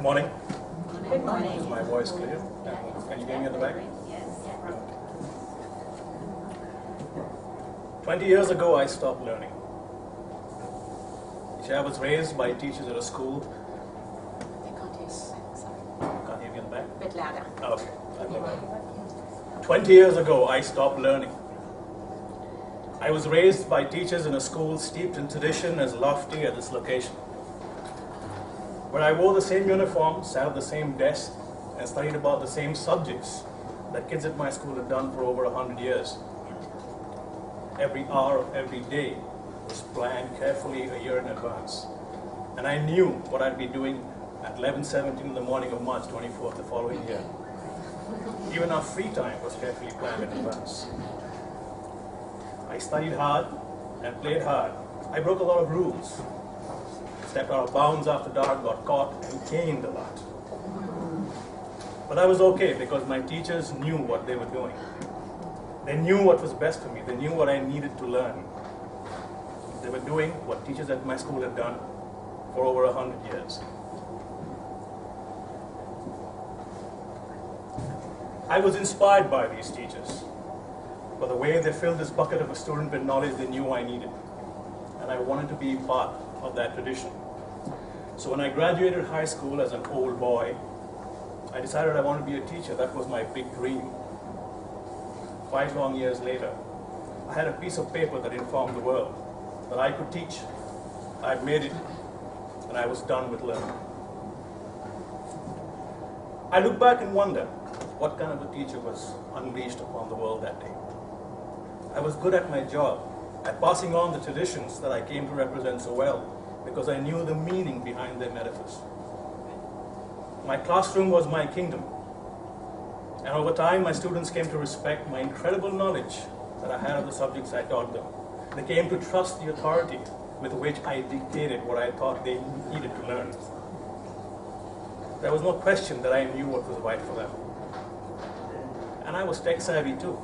Good morning. Good morning. Is my voice clear? Can you hear me at the back? Yes. 20 years ago, I stopped learning. I was raised by teachers at a school. I can't hear you. Sorry. Can't hear me in the back? A bit louder. Okay. I'll go back. 20 years ago, I stopped learning. I was raised by teachers in a school steeped in tradition as lofty as its location, where I wore the same uniform, sat at the same desk, and studied about the same subjects that kids at my school had done for over 100 years. Every hour of every day was planned carefully a year in advance, and I knew what I'd be doing at 11:17 in the morning of March 24th the following year. Even our free time was carefully planned in advance. I studied hard and played hard. I broke a lot of rules. Stepped out of bounds after dark, got caught, and caned a lot. But I was okay because my teachers knew what they were doing. They knew what was best for me. They knew what I needed to learn. They were doing what teachers at my school had done for over 100 years. I was inspired by these teachers, by the way they filled this bucket of a student with knowledge they knew I needed. And I wanted to be part of that tradition. So when I graduated high school as an old boy, I decided I wanted to be a teacher. That was my big dream. 5 long years later, I had a piece of paper that informed the world that I could teach. I'd made it, and I was done with learning. I look back and wonder what kind of a teacher was unleashed upon the world that day. I was good at my job, at passing on the traditions that I came to represent so well, because I knew the meaning behind their metaphors. My classroom was my kingdom, and over time my students came to respect my incredible knowledge that I had of the subjects I taught them. They came to trust the authority with which I dictated what I thought they needed to learn. There was no question that I knew what was right for them. And I was tech savvy too.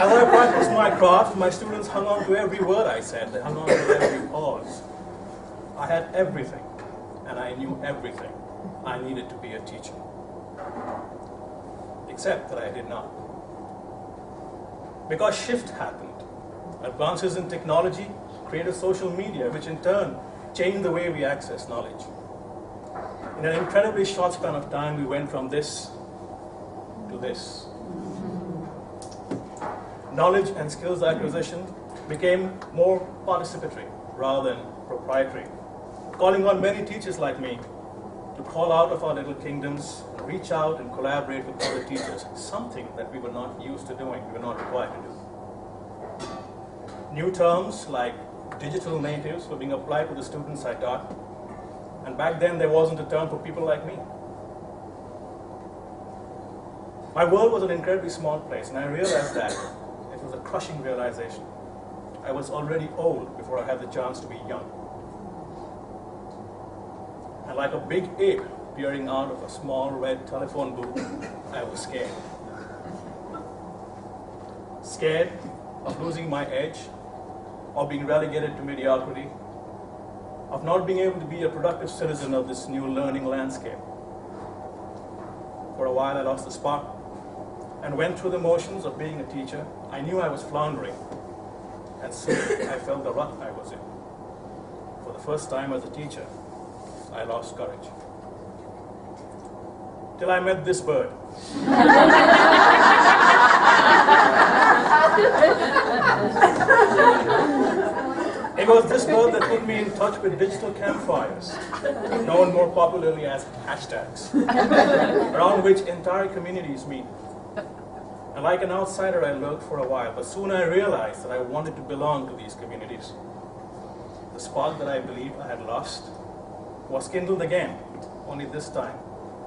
As I practiced my craft, my students hung on to every word I said. They hung on to every pause. I had everything, and I knew everything I needed to be a teacher. Except that I did not. Because shift happened. Advances in technology created social media, which in turn changed the way we access knowledge. In an incredibly short span of time, we went from this to this. Knowledge and skills acquisition became more participatory rather than proprietary, calling on many teachers like me to call out of our little kingdoms, and reach out and collaborate with other teachers, something that we were not used to doing, we were not required to do. New terms like digital natives were being applied to the students I taught, and back then there wasn't a term for people like me. My world was an incredibly small place, and I realized that it was a crushing realization. I was already old before I had the chance to be young. And like a big ape peering out of a small red telephone booth, I was scared. Scared of losing my edge, of being relegated to mediocrity, of not being able to be a productive citizen of this new learning landscape. For a while I lost the spark and went through the motions of being a teacher. I knew I was floundering, and soon I felt the rut I was in. For the first time as a teacher, I lost courage. Till I met this bird. It was this bird that put me in touch with digital campfires, known more popularly as hashtags, around which entire communities meet. And like an outsider, I lurked for a while, but soon I realized that I wanted to belong to these communities. The spark that I believed I had lost was kindled again, only this time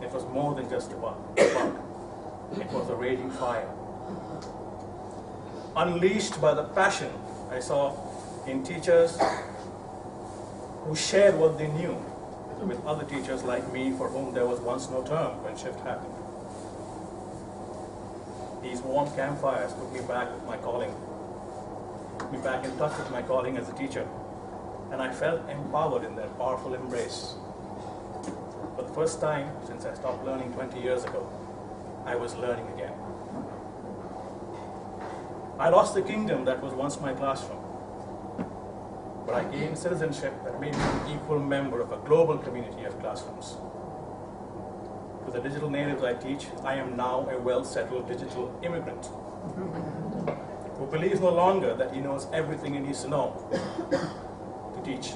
it was more than just a spark. It was a raging fire. Unleashed by the passion I saw in teachers who shared what they knew with other teachers like me for whom there was once no term when shift happened. These warm campfires took me back with my calling, took me back in touch with my calling as a teacher. and I felt empowered in their powerful embrace. For the first time since I stopped learning 20 years ago, I was learning again. I lost the kingdom that was once my classroom, but I gained citizenship that made me an equal member of a global community of classrooms. To the digital natives I teach, I am now a well-settled digital immigrant who believes no longer that he knows everything he needs to know to teach.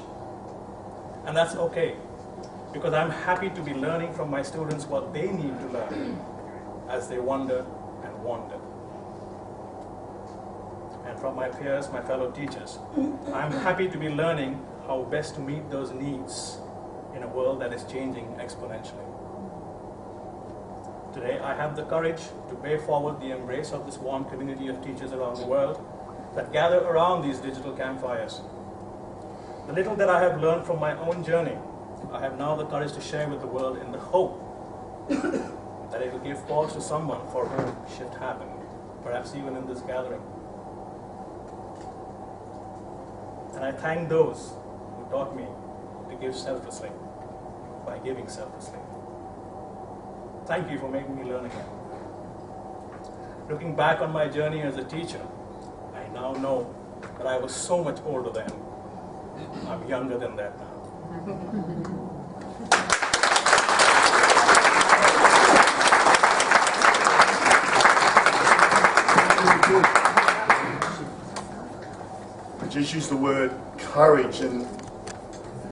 And that's okay, because I'm happy to be learning from my students what they need to learn as they wonder and wander. And from my peers, my fellow teachers, I'm happy to be learning how best to meet those needs in a world that is changing exponentially. Today, I have the courage to pay forward the embrace of this warm community of teachers around the world that gather around these digital campfires. The little that I have learned from my own journey, I have now the courage to share with the world in the hope that it will give pause to someone for whom shift happened, perhaps even in this gathering. And I thank those who taught me to give selflessly by giving selflessly. Thank you for making me learn again. Looking back on my journey as a teacher, I now know that I was so much older then. I'm younger than that now. I just used the word courage, and